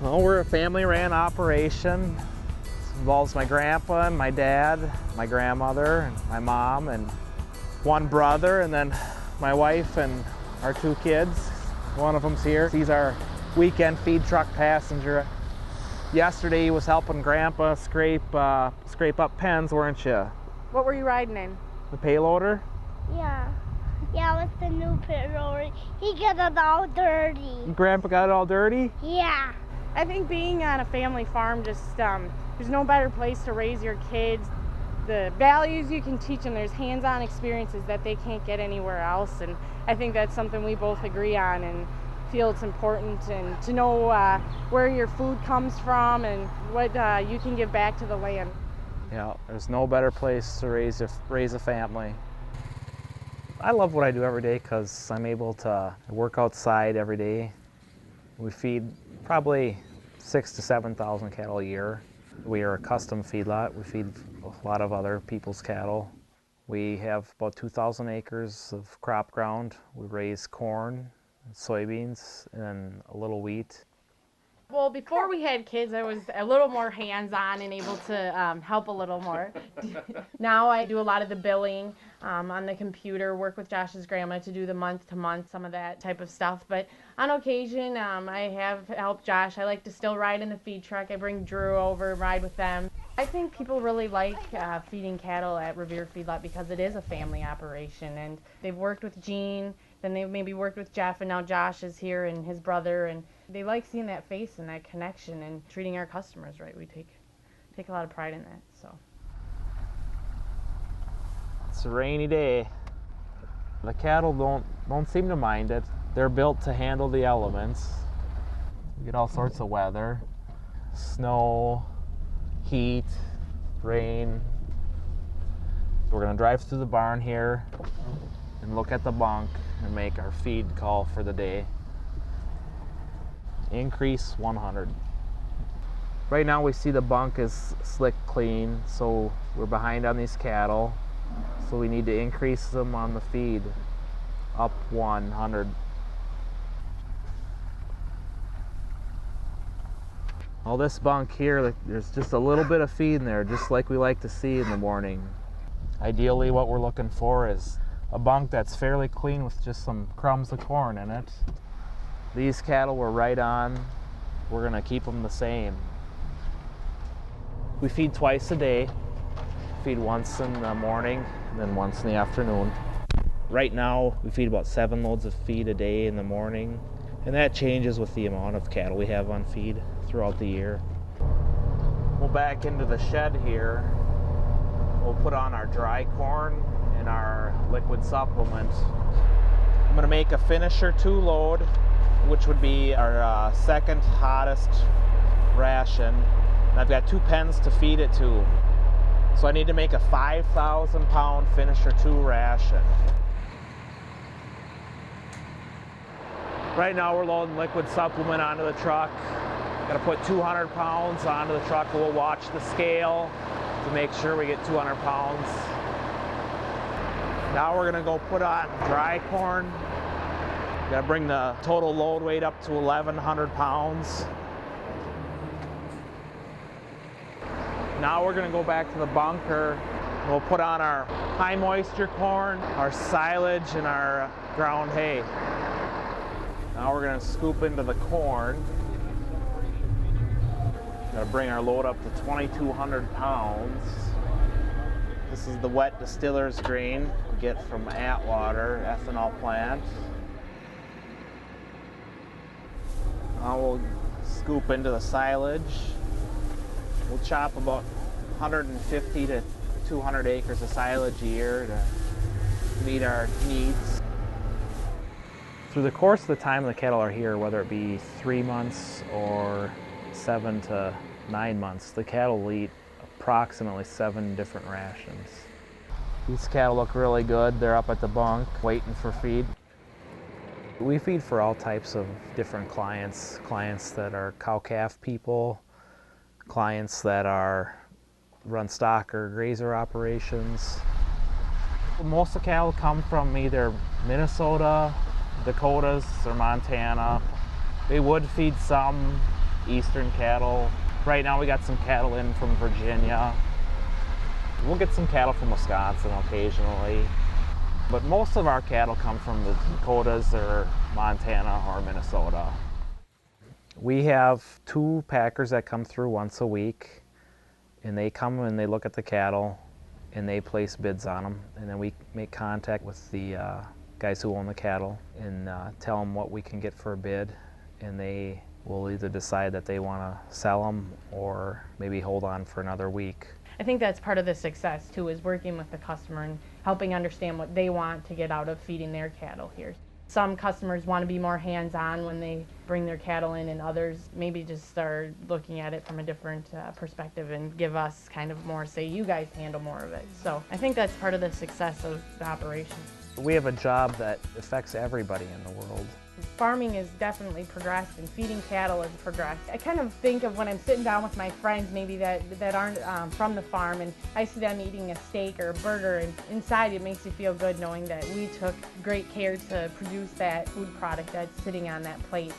Well, we're a family-ran operation. This involves my grandpa and my dad, my grandmother, and my mom, and one brother, and then my wife and our 2 kids. One of them's here. He's our weekend feed truck passenger. Yesterday he was helping Grandpa scrape up pens, weren't you? What were you riding in? The payloader? Yeah. Yeah, with the new payloader. He got it all dirty. Grandpa got it all dirty? Yeah. I think being on a family farm, just there's no better place to raise your kids. The values you can teach them, there's hands-on experiences that they can't get anywhere else, and I think that's something we both agree on and feel it's important, and to know where your food comes from and what you can give back to the land. Yeah, there's no better place to raise a family. I love what I do every day because I'm able to work outside every day. We feed probably 6,000 to 7,000 cattle a year. We are a custom feedlot. We feed a lot of other people's cattle. We have about 2,000 acres of crop ground. We raise corn, soybeans, and a little wheat. Well, before we had kids, I was a little more hands-on and able to help a little more. Now I do a lot of the billing on the computer, work with Josh's grandma to do the month-to-month, some of that type of stuff. But on occasion, I have helped Josh. I like to still ride in the feed truck. I bring Drew over, ride with them. I think people really like feeding cattle at Revier Feedlot because it is a family operation, and they've worked with Gene, then they've maybe worked with Jeff, and now Josh is here and his brother, and they like seeing that face and that connection and treating our customers right. We take a lot of pride in that. So it's a rainy day. The cattle don't seem to mind it. They're built to handle the elements. We get all sorts of weather, snow, heat, rain. We're gonna drive through the barn here and look at the bunk and make our feed call for the day. Increase 100. Right now we see the bunk is slick clean, so we're behind on these cattle. So we need to increase them on the feed up 100. Well, this bunk here, there's just a little bit of feed in there, just like we like to see in the morning. Ideally, what we're looking for is a bunk that's fairly clean with just some crumbs of corn in it. These cattle were right on. We're gonna keep them the same. We feed twice a day. Feed once in the morning and then once in the afternoon. Right now, we feed about 7 loads of feed a day in the morning, and that changes with the amount of cattle we have on feed throughout the year. We'll back into the shed here. We'll put on our dry corn and our liquid supplement. I'm gonna make a finisher 2 load, which would be our second hottest ration. And I've got 2 pens to feed it to. So I need to make a 5,000 pound finisher 2 ration. Right now we're loading liquid supplement onto the truck. Gotta put 200 pounds onto the truck. We'll watch the scale to make sure we get 200 pounds. Now we're gonna go put on dry corn. Gotta bring the total load weight up to 1,100 pounds. Now we're gonna go back to the bunker. We'll put on our high moisture corn, our silage, and our ground hay. Now we're gonna scoop into the corn. Gotta bring our load up to 2,200 pounds. This is the wet distiller's grain we get from Atwater ethanol plant. Now we'll scoop into the silage. We'll chop about 150 to 200 acres of silage a year to meet our needs. Through the course of the time the cattle are here, whether it be 3 months or 7 to 9 months, the cattle will eat approximately 7 different rations. These cattle look really good. They're up at the bunk waiting for feed. We feed for all types of different clients. Clients that are cow-calf people, clients that run stock or grazer operations. Most of the cattle come from either Minnesota, Dakotas, or Montana. We would feed some eastern cattle. Right now we got some cattle in from Virginia. We'll get some cattle from Wisconsin occasionally. But most of our cattle come from the Dakotas or Montana or Minnesota. We have 2 packers that come through once a week, and they come and they look at the cattle and they place bids on them, and then we make contact with the guys who own the cattle and tell them what we can get for a bid, and they will either decide that they want to sell them or maybe hold on for another week. I think that's part of the success too, is working with the customer and helping understand what they want to get out of feeding their cattle here. Some customers want to be more hands-on when they bring their cattle in, and others maybe just start looking at it from a different perspective and give us kind of more, say, you guys handle more of it. So I think that's part of the success of the operation. We have a job that affects everybody in the world. Farming has definitely progressed, and feeding cattle has progressed. I kind of think of when I'm sitting down with my friends maybe that aren't from the farm, and I see them eating a steak or a burger, and inside it makes you feel good knowing that we took great care to produce that food product that's sitting on that plate.